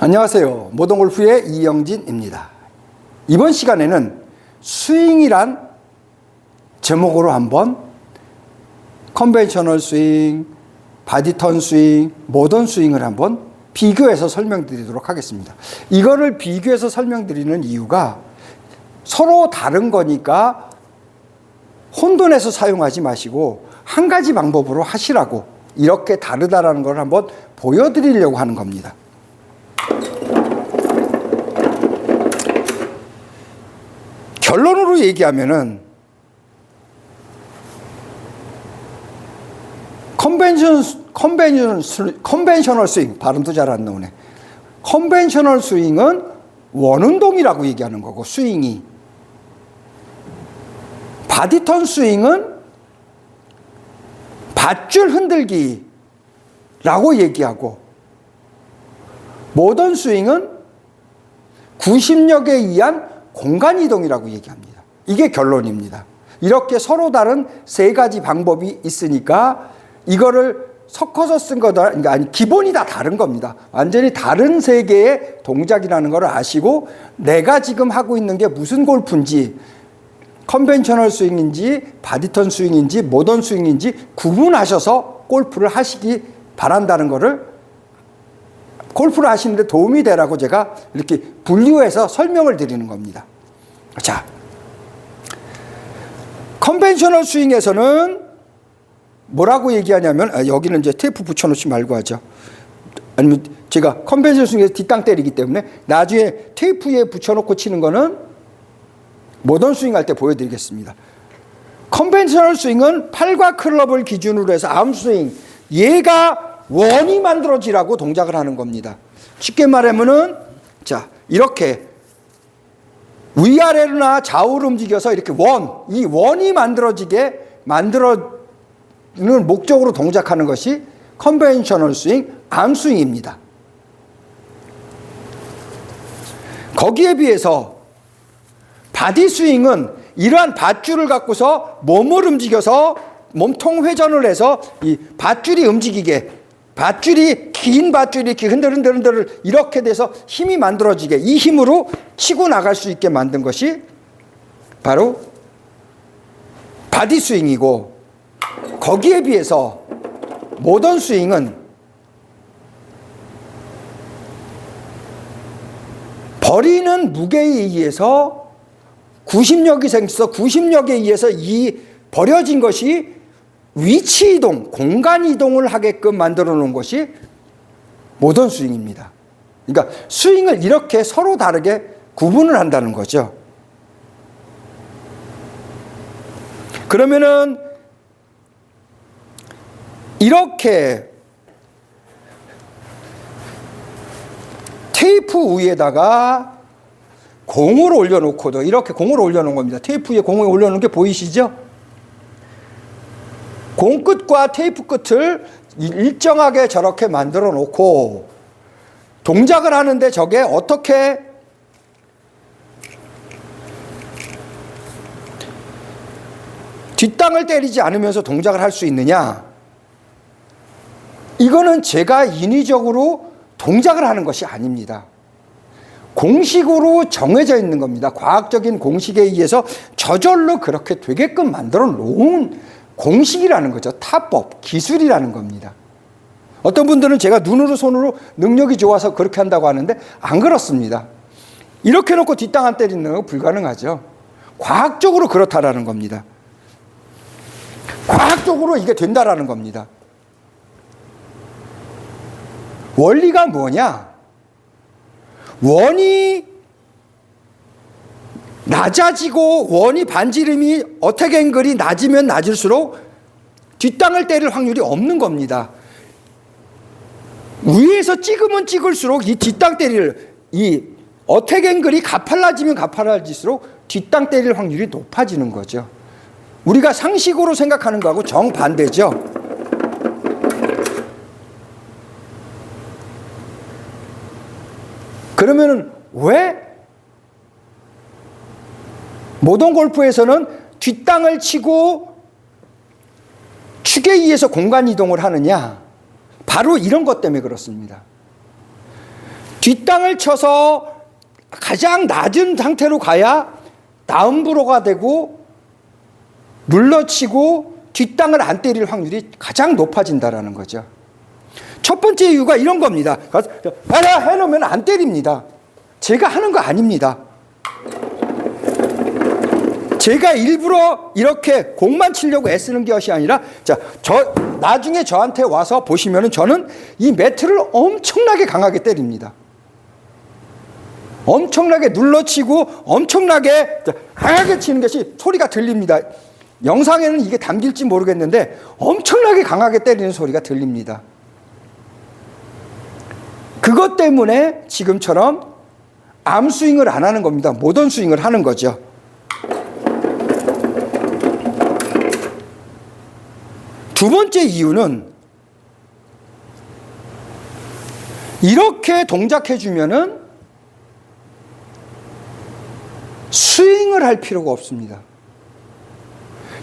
안녕하세요. 모던골프의 이영진입니다. 이번 시간에는 스윙이란 제목으로 한번 컨벤셔널 스윙, 바디턴 스윙, 모던 스윙을 한번 비교해서 설명드리도록 하겠습니다. 이거를 비교해서 설명드리는 이유가 서로 다른 거니까 혼돈해서 사용하지 마시고 한 가지 방법으로 하시라고, 이렇게 다르다라는 걸 한번 보여드리려고 하는 겁니다. 결론으로 얘기하면은 컨벤셔널 스윙, 발음도 잘 안 나오네. 컨벤셔널 스윙은 원운동이라고 얘기하는 거고, 스윙이. 바디턴 스윙은 밧줄 흔들기라고 얘기하고, 모던 스윙은 구심력에 의한 공간 이동이라고 얘기합니다. 이게 결론입니다. 이렇게 서로 다른 세 가지 방법이 있으니까 이거를 섞어서 쓴 거다. 그러니까 아니, 기본이 다 다른 겁니다. 완전히 다른 세 개의 동작이라는 걸 아시고, 내가 지금 하고 있는 게 무슨 골프인지, 컨벤셔널 스윙인지 바디턴 스윙인지 모던 스윙인지 구분하셔서 골프를 하시기 바란다는 거를, 골프를 하시는데 도움이 되라고 제가 이렇게 분류해서 설명을 드리는 겁니다. 자, 컨벤셔널 스윙에서는 뭐라고 얘기하냐면, 여기는 이제 테이프 붙여놓지 말고 하죠. 아니면 제가 컨벤셔널 스윙에서 뒷땅 때리기 때문에 나중에 테이프에 붙여놓고 치는 거는 모던 스윙 할 때 보여드리겠습니다. 컨벤셔널 스윙은 팔과 클럽을 기준으로 해서 암스윙, 얘가 원이 만들어지라고 동작을 하는 겁니다. 쉽게 말하면은, 자, 이렇게 위아래로나 좌우로 움직여서 이렇게 이 원이 만들어지게 만들어주는 목적으로 동작하는 것이 컨벤셔널 스윙, 암스윙입니다. 거기에 비해서 바디 스윙은 이러한 밧줄을 갖고서 몸을 움직여서 몸통 회전을 해서 이 밧줄이 움직이게, 긴 밧줄이 이렇게 흔들흔들 이렇게 돼서 힘이 만들어지게, 이 힘으로 치고 나갈 수 있게 만든 것이 바로 바디 스윙이고, 거기에 비해서 모던 스윙은 버리는 무게에 의해서 구심력이 생겨서, 구심력에 의해서 이 버려진 것이 위치 이동, 공간 이동을 하게끔 만들어 놓은 것이 모던 스윙입니다. 그러니까 스윙을 이렇게 서로 다르게 구분을 한다는 거죠. 그러면은 이렇게 테이프 위에다가 공을 올려놓고도, 이렇게 공을 올려놓은 겁니다. 테이프 위에 공을 올려놓은 게 보이시죠? 공 끝과 테이프 끝을 일정하게 저렇게 만들어 놓고 동작을 하는데, 저게 어떻게 뒷땅을 때리지 않으면서 동작을 할 수 있느냐? 이거는 제가 인위적으로 동작을 하는 것이 아닙니다. 공식으로 정해져 있는 겁니다. 과학적인 공식에 의해서 저절로 그렇게 되게끔 만들어 놓은 공식이라는 거죠. 타법, 기술이라는 겁니다. 어떤 분들은 제가 눈으로 손으로 능력이 좋아서 그렇게 한다고 하는데 안 그렇습니다. 이렇게 놓고 뒷땅 안 때리는 건 불가능하죠. 과학적으로 그렇다라는 겁니다. 과학적으로 이게 된다라는 겁니다. 원리가 뭐냐? 원이 낮아지고 원이 반지름이 어택 앵글이 낮으면 낮을수록 뒷땅을 때릴 확률이 없는 겁니다. 위에서 찍으면 찍을수록 이 뒷땅 때릴, 이 어택 앵글이 가팔라지면 가팔라질수록 뒷땅 때릴 확률이 높아지는 거죠. 우리가 상식으로 생각하는 거하고 정반대죠. 그러면은 왜 모던 골프에서는 뒷땅을 치고 축에 의해서 공간 이동을 하느냐? 바로 이런 것 때문에 그렇습니다. 뒷땅을 쳐서 가장 낮은 상태로 가야 다운브로가 되고 눌러치고 뒷땅을 안 때릴 확률이 가장 높아진다라는 거죠. 첫 번째 이유가 이런 겁니다. 하나 해놓으면 안 때립니다. 제가 하는 거 아닙니다. 제가 일부러 이렇게 공만 치려고 애쓰는 것이 아니라, 자, 나중에 저한테 와서 보시면은 저는 이 매트를 엄청나게 강하게 때립니다. 엄청나게 눌러치고 엄청나게 강하게 치는 것이 소리가 들립니다. 영상에는 이게 담길지 모르겠는데 엄청나게 강하게 때리는 소리가 들립니다. 그것 때문에 지금처럼 암스윙을 안 하는 겁니다. 모던 스윙을 하는 거죠. 두 번째 이유는 이렇게 동작해주면은 스윙을 할 필요가 없습니다.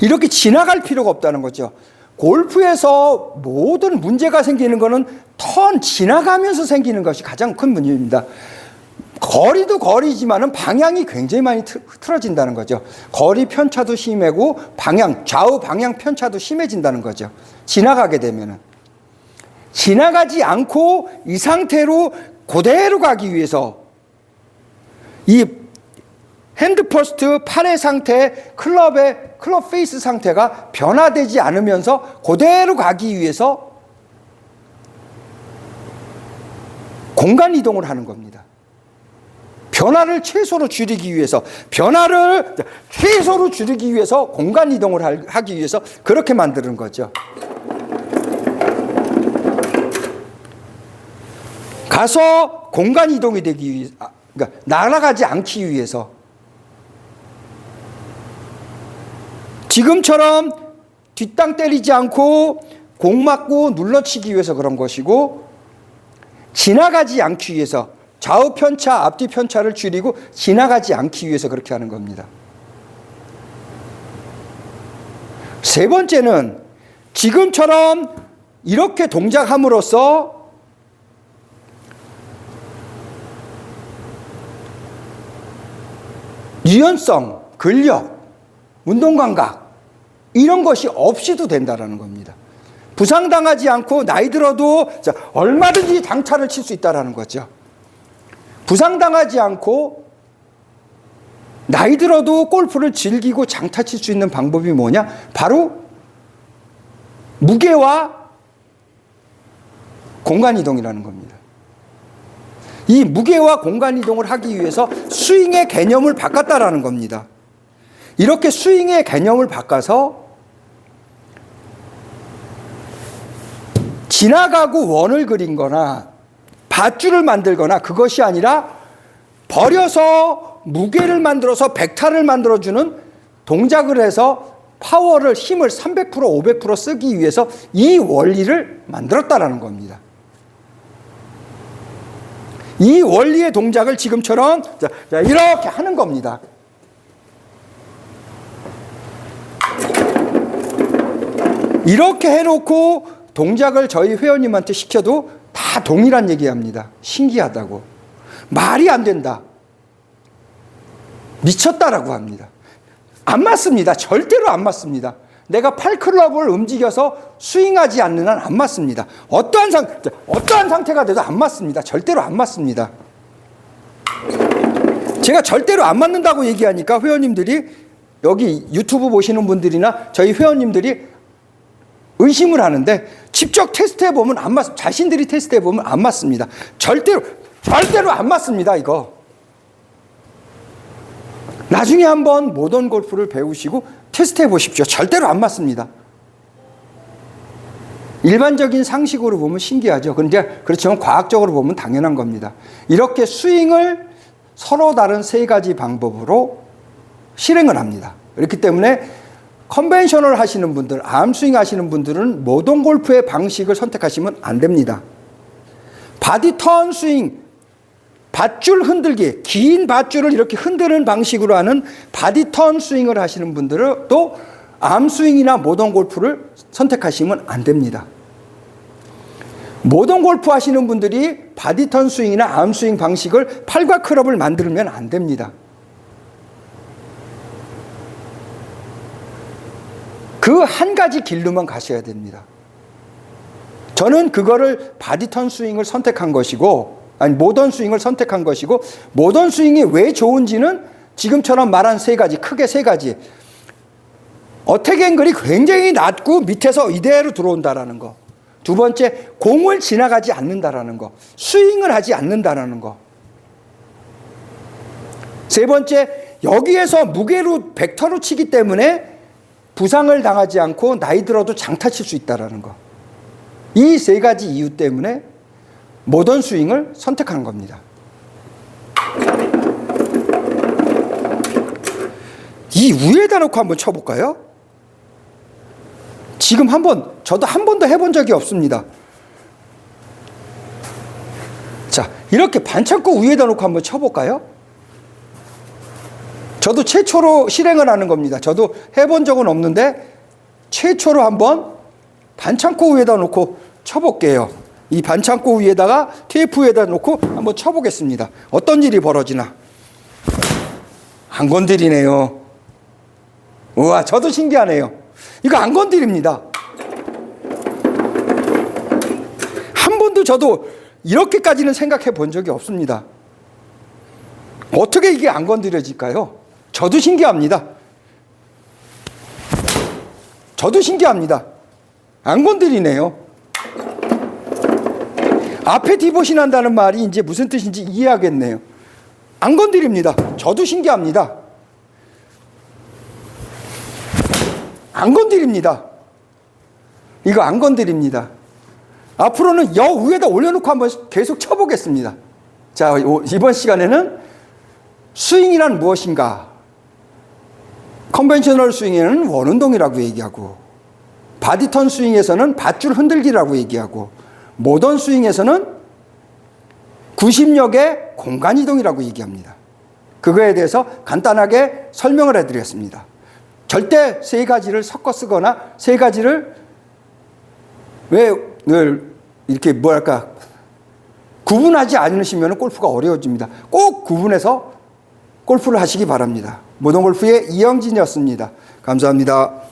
이렇게 지나갈 필요가 없다는 거죠. 골프에서 모든 문제가 생기는 것은 턴 지나가면서 생기는 것이 가장 큰 문제입니다. 거리도 거리지만은 방향이 굉장히 많이 틀어진다는 거죠. 거리 편차도 심하고 좌우 방향 편차도 심해진다는 거죠. 지나가게 되면은. 지나가지 않고 이 상태로 그대로 가기 위해서 이 핸드 퍼스트 팔의 상태, 클럽 페이스 상태가 변화되지 않으면서 그대로 가기 위해서 공간 이동을 하는 겁니다. 변화를 최소로 줄이기 위해서, 공간 이동을 하기 위해서 그렇게 만드는 거죠. 가서 공간 이동이 되기 위해서, 그러니까 날아가지 않기 위해서. 지금처럼 뒷땅 때리지 않고 공 맞고 눌러치기 위해서 그런 것이고, 지나가지 않기 위해서 좌우 편차, 앞뒤 편차를 줄이고 지나가지 않기 위해서 그렇게 하는 겁니다. 세 번째는 지금처럼 이렇게 동작함으로써 유연성, 근력, 운동 감각 이런 것이 없이도 된다는 겁니다. 부상당하지 않고 나이 들어도 얼마든지 장타를 칠 수 있다는 거죠. 부상당하지 않고 나이 들어도 골프를 즐기고 장타 칠 수 있는 방법이 뭐냐? 바로 무게와 공간 이동이라는 겁니다. 이 무게와 공간 이동을 하기 위해서 스윙의 개념을 바꿨다라는 겁니다. 이렇게 스윙의 개념을 바꿔서 지나가고 원을 그린 거나 밧줄을 만들거나 그것이 아니라 버려서 무게를 만들어서 백타를 만들어주는 동작을 해서 파워를, 힘을 300%, 500% 쓰기 위해서 이 원리를 만들었다라는 겁니다. 이 원리의 동작을 지금처럼 이렇게 하는 겁니다. 이렇게 해놓고 동작을 저희 회원님한테 시켜도 다 동일한 얘기합니다. 신기하다고. 말이 안 된다. 미쳤다라고 합니다. 안 맞습니다. 절대로 안 맞습니다. 내가 팔클럽을 움직여서 스윙하지 않는 한 안 맞습니다. 어떠한 상태가 돼도 안 맞습니다. 절대로 안 맞습니다. 제가 절대로 안 맞는다고 얘기하니까 회원님들이, 여기 유튜브 보시는 분들이나 저희 회원님들이 의심을 하는데, 직접 테스트해보면 안 맞습니다. 자신들이 테스트해보면 안 맞습니다. 절대로 안 맞습니다, 이거. 나중에 한번 모던 골프를 배우시고 테스트해 보십시오. 절대로 안 맞습니다. 일반적인 상식으로 보면 신기하죠. 그런데 그렇지만 과학적으로 보면 당연한 겁니다. 이렇게 스윙을 서로 다른 세 가지 방법으로 실행을 합니다. 그렇기 때문에 컨벤셔널 하시는 분들, 암스윙 하시는 분들은 모던 골프의 방식을 선택하시면 안 됩니다. 바디 턴 스윙, 밧줄 흔들기, 긴 밧줄을 이렇게 흔드는 방식으로 하는 바디 턴 스윙을 하시는 분들은 또 암스윙이나 모던 골프를 선택하시면 안 됩니다. 모던 골프 하시는 분들이 바디턴 스윙이나 암스윙 방식을 팔과 클럽을 만들면 안 됩니다. 그 한 가지 길로만 가셔야 됩니다. 저는 그거를 바디턴 스윙을 선택한 것이고, 아니 모던 스윙을 선택한 것이고, 모던 스윙이 왜 좋은지는 지금처럼 말한 세 가지, 크게 세 가지. 어택 앵글이 굉장히 낮고 밑에서 이대로 들어온다라는 거. 두 번째, 공을 지나가지 않는다라는 거. 스윙을 하지 않는다라는 거. 세 번째, 여기에서 무게로 벡터로 치기 때문에 부상을 당하지 않고 나이 들어도 장타 칠 수 있다라는 거. 이 세 가지 이유 때문에 모던 스윙을 선택하는 겁니다. 이 위에다 놓고 한번 쳐볼까요? 지금 저도 한 번도 해본 적이 없습니다. 자, 이렇게 반창고 위에다 놓고 한번 쳐볼까요? 저도 최초로 실행을 하는 겁니다. 저도 해본 적은 없는데 최초로 한번 반창고 위에다 놓고 쳐볼게요. 이 반창고 위에다가 테이프 위에다 놓고 한번 쳐보겠습니다. 어떤 일이 벌어지나. 안 건드리네요. 우와, 저도 신기하네요. 이거 안 건드립니다. 한 번도 저도 이렇게까지는 생각해 본 적이 없습니다. 어떻게 이게 안 건드려질까요? 저도 신기합니다. 저도 신기합니다. 안 건드리네요. 앞에 디봇이 난다는 말이 이제 무슨 뜻인지 이해하겠네요. 안 건드립니다. 저도 신기합니다. 안 건드립니다. 이거 안 건드립니다. 앞으로는 여 위에다 올려놓고 한번 계속 쳐보겠습니다. 자, 이번 시간에는 스윙이란 무엇인가? 컨벤셔널 스윙에는 원운동이라고 얘기하고, 바디턴 스윙에서는 밧줄 흔들기라고 얘기하고, 모던 스윙에서는 구심력의 공간이동이라고 얘기합니다. 그거에 대해서 간단하게 설명을 해드렸습니다. 절대 세 가지를 섞어 쓰거나 세 가지를 왜 늘 이렇게 뭐랄까 구분하지 않으시면 골프가 어려워집니다. 꼭 구분해서 골프를 하시기 바랍니다. 모던 골프의 이영진이었습니다. 감사합니다.